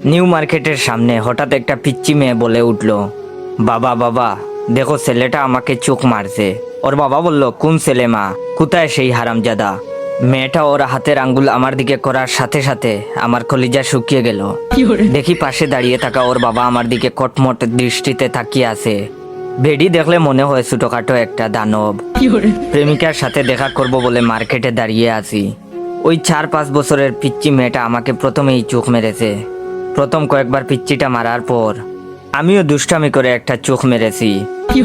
New মার্কেটের সামনে হঠাৎ একটা পিচ্চি মেয়ে বলে উঠল, বাবা বাবা দেখো ছেলেটা আমাকে চোখ মারছে। ওর বাবা বলল, কোন ছেলে মা, কোথায় সেই হারামজাদা? মেয়েটা ওর হাতের আঙ্গুল আমার দিকে করার সাথে সাথে আমার কলিজা শুকিয়ে গেল। দেখি পাশে দাঁড়িয়ে থাকা ওর বাবা আমার দিকে কটমট দৃষ্টিতে তাকিয়ে আছে। বেডি দেখলে মনে হয় ছোটখাটো একটা দানব। প্রেমিকার সাথে দেখা করব বলে মার্কেটে দাঁড়িয়ে আছি। ওই 4-5 বছরের পিচ্চি মেয়েটা আমাকে প্রথমেই চোখ মেরেছে। প্রথম কয়েকবার পিচ্চিটা মারার পর আমিও দুষ্টামি করে একটা চোখ মেরেছি।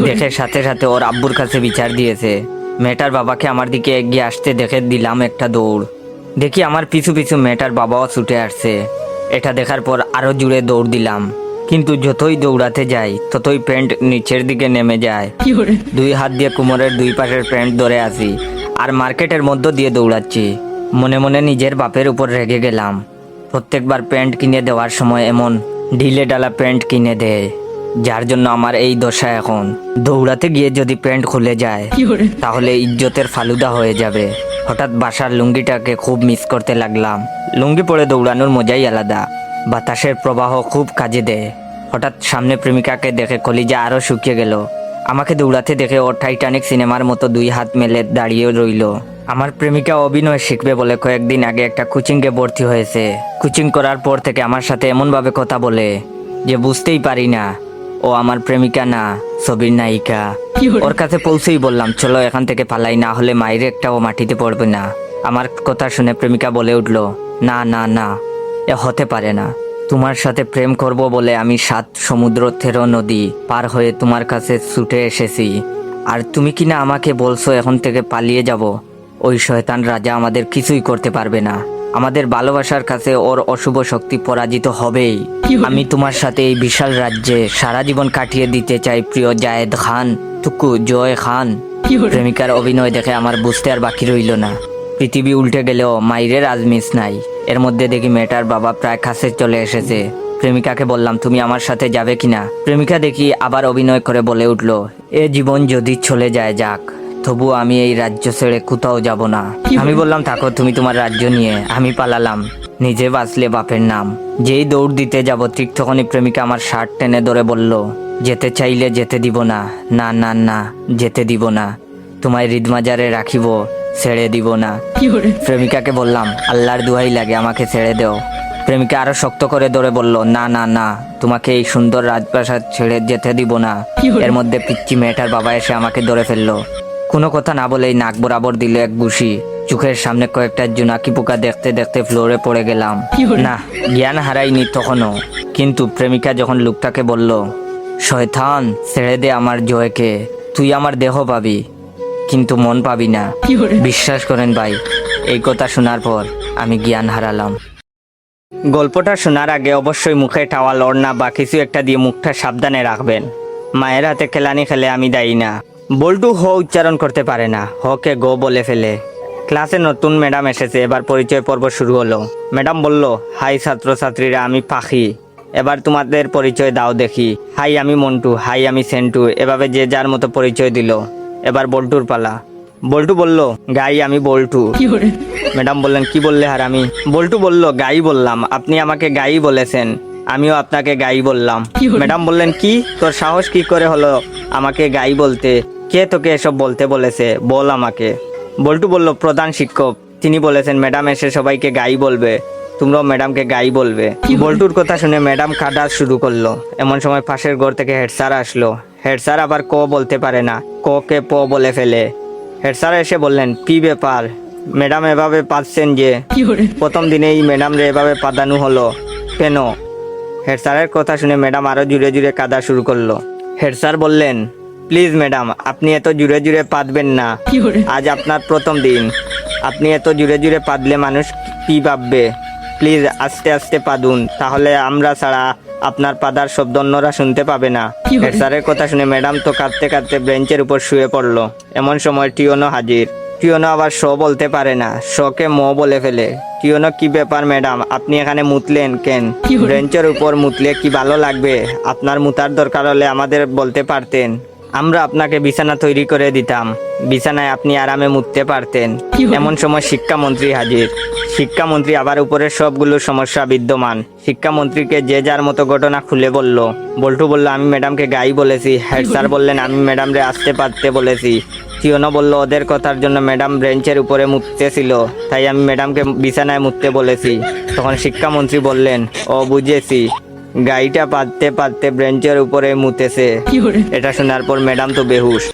দেখে সাথে সাথে ওর আব্বুর কাছে বিচার দিয়েছে। মেয়েটার বাবাকে আমার দিকে এগিয়ে আসতে দেখে দিলাম একটা দৌড়। দেখি আমার পিছু পিছু মেয়েটার বাবাও ছুটে আসছে। এটা দেখার পর আরো জুড়ে দৌড় দিলাম, কিন্তু যতই দৌড়াতে যাই ততই প্যান্ট নিচের দিকে নেমে যায়। 2 হাত দিয়ে কোমরের 2 পাশের প্যান্ট ধরে আছি আর মার্কেটের মধ্য দিয়ে দৌড়াচ্ছি। মনে মনে নিজের বাপের উপর রেগে গেলাম। প্রত্যেকবার প্যান্ট কিনে দেওয়ার সময় এমন ঢিলে ডালা প্যান্ট কিনে দেয়, যার জন্য আমার এই দশা এখন। দৌড়াতে গিয়ে যদি প্যান্ট খুলে যায় তাহলে ইজ্জতের ফালুদা হয়ে যাবে। হঠাৎ বাসার লুঙ্গিটাকে খুব মিস করতে লাগলাম। লুঙ্গি পরে দৌড়ানোর মজাই আলাদা, বাতাসের প্রবাহ খুব কাজে দেয়। হঠাৎ সামনে প্রেমিকাকে দেখে কলিজা আরো শুকিয়ে গেল। আমাকে দৌড়াতে দেখে ও টাইটানিক সিনেমার মতো 2 হাত মেলে দাঁড়িয়ে রইল। আমার প্রেমিকা অভিনয় শিখবে বলে কয়েকদিন আগে একটা কোচিংয়ে ভর্তি হয়েছে। কোচিং করার পর থেকে আমার সাথে এমনভাবে কথা বলে যে বুঝতেই পারি না ও আমার প্রেমিকা না, ছবির নায়িকা। ওর কাছে পৌঁছেই বললাম, চলো এখান থেকে পালাই, না হলে মায়ের একটাও মাটিতে পড়বে না। আমার কথা শুনে প্রেমিকা বলে উঠল, না না না, এ হতে পারে না। তোমার সাথে প্রেম করব বলে আমি 7 সমুদ্র 13 নদী পার হয়ে তোমার কাছে ছুটে এসেছি, আর তুমি কিনা আমাকে বলছো এখন থেকে পালিয়ে যাব। ওই শয়তান রাজা আমাদের কিছুই করতে পারবে না। আমাদের ভালোবাসার কাছে ওর অশুভ শক্তি পরাজিত হবেই। আমি তোমার সাথে এই বিশাল রাজ্যে সারা জীবন কাটিয়ে দিতে চাই, প্রিয় জায়েদ খান, টুকু জয় খান। প্রেমিকার অভিনয় দেখে আমার বুঝতে আর বাকি রইল না। পৃথিবী উল্টে গেলেও মাইরের আজমিস নাই। এর মধ্যে দেখি মেয়েটার বাবা প্রায় কাছে চলে এসেছে। প্রেমিকাকে বললাম, তুমি আমার সাথে যাবে কিনা? প্রেমিকা দেখি আবার অভিনয় করে বলে উঠল, এ জীবন যদি চলে যায় যাক, তবু আমি এই রাজ্য ছেড়ে কোথাও যাব না। আমি বললাম, থাকো তুমি তোমার রাজ্য নিয়ে, আমি পালালাম। নিজে বাঁচলে বাপের নাম। যেই দৌড় দিতে যাব ঠিক তখনই প্রেমিকা আমার শার্ট টেনে ধরে বলল, যেতে চাইলে যেতে দিব না, না না না, যেতে দিব না। তোমায় হৃদমাজারে রাখিব, ছেড়ে দিব না। প্রেমিকাকে বললাম, আল্লাহর দোহাই লাগে আমাকে ছেড়ে দেও। প্রেমিকা আরো শক্ত করে ধরে বলল, না না না, তোমাকে এই সুন্দর রাজপ্রাসাদ ছেড়ে যেতে দিব না। এর মধ্যে পিচ্চি মেয়েটার বাবা এসে আমাকে ধরে ফেললো। কোনো কথা না বলেই নাক বরাবর দিল এক ঘুষি। চোখের সামনে কয়েকটা জোনাকি পোকা দেখতে দেখতে ফ্লোরে পড়ে গেলাম। না, জ্ঞান হারাইনি তখনও, কিন্তু প্রেমিকা যখন লোকটাকে বলল, শয়তান ছেড়ে দে আমার জয়কে, তুই আমার দেহ পাবি কিন্তু মন পাবি না। বিশ্বাস করেন ভাই, এই কথা শোনার পর আমি জ্ঞান হারালাম। গল্পটা শোনার আগে অবশ্যই মুখে টাওয়াল ওড়না বা কিছু একটা দিয়ে মুখটা সাবধানে রাখবেন। মায়ের হাতে খেলানি খেলে আমি দায়ী না। বল্টু হ উচ্চারণ করতে পারে না, হকে গো বলে ফেলে। ক্লাসে নতুন ম্যাডাম এসেছে, এবার পরিচয় পর্ব শুরু হলো। ম্যাডাম বলল, হাই ছাত্রছাত্রীরা, আমি পাখি, এবার তোমাদের পরিচয় দাও দেখি। হাই আমি মন্টু, হাই আমি সেন্টু, এভাবে যে যার মতো পরিচয় দিল। এবার বল্টুর পালা। বল্টু বলল, গাই আমি বল্টু। ম্যাডাম বললেন, কি বললে হারামি? বল্টু বলল, গাই বললাম, আপনি আমাকে গাই বলেছেন, আমিও আপনাকে গাই বললাম। ম্যাডাম বললেন, কি তোর সাহস কি করে হলো আমাকে গাই বলতে? কে তোকে এসব বলতে বলেছে, বল আমাকে। বল্টু বলল, প্রধান শিক্ষক, তিনি বলেছেন ম্যাডাম এসে সবাইকে গাই বলবে, তোমরাও ম্যাডামকে গাই বলবে। বল্টুর কথা শুনে ম্যাডাম কাঁদা শুরু করলো। এমন সময় পাশের ঘর থেকে হেড স্যার আসলো। হেড স্যার আবার ক বলতে পারে না, ক কে প বলে ফেলে। হেড স্যার এসে বললেন, কি ব্যাপার ম্যাডাম এভাবে পাচ্ছেন যে? প্রথম দিনেই ম্যাডাম রে এভাবে পাদানো হলো কেন? হেড স্যারের কথা শুনে ম্যাডাম আরো জুড়ে জুড়ে কাঁদা শুরু করলো। হেড স্যার বললেন, প্লিজ ম্যাডাম, আপনি এত জুড়ে জুড়ে পাদবেন না, আজ আপনার প্রথম দিন। আপনি এত জুড়ে জুড়ে পাদলে মানুষ কি ভাববে? প্লিজ আস্তে আস্তে পাদুন, তাহলে আমরা ছাড়া আপনার পাদার শব্দ অন্যরা শুনতে পাবে না। হেড স্যারের কথা শুনে ম্যাডাম তো কাঁদতে কাঁদতে বেঞ্চের উপর শুয়ে পড়লো। এমন সময় টিওনো হাজির। টিওনো আবার শ বলতে পারে না, শকে ম বলে ফেলে। টিওনো, কি ব্যাপার ম্যাডাম, আপনি এখানে মুতলেন কেন? বেঞ্চের উপর মুতলে কি ভালো লাগবে? আপনার মুতার দরকার হলে আমাদের বলতে পারতেন। আমরা আপনাকে বিছানা তৈরি করে দিতাম, বিছানায় আপনি আরামে মুততে পারতেন। এমন সময় শিক্ষামন্ত্রী হাজির। শিক্ষামন্ত্রী আবার উপরের সবগুলো সমস্যা বিদ্যমান। শিক্ষামন্ত্রীকে যে যার মতো ঘটনা খুলে বলল। বল্টু বলল, আমি ম্যাডামকে গাই বলেছি। হেড স্যার বললেন, আমি ম্যাডামরে আসতে পারতে বলেছি। চিওনো বলল, ওদের কথার জন্য ম্যাডাম বেঞ্চের উপরে মুততেছিল, তাই আমি ম্যাডামকে বিছানায় মুততে বলেছি। তখন শিক্ষামন্ত্রী বললেন, ও বুঝেছি, গাইটা পাততে পাততে বেঞ্চের উপরে মুতেছে। এটা শোনার পর ম্যাডাম তো বেহুশ।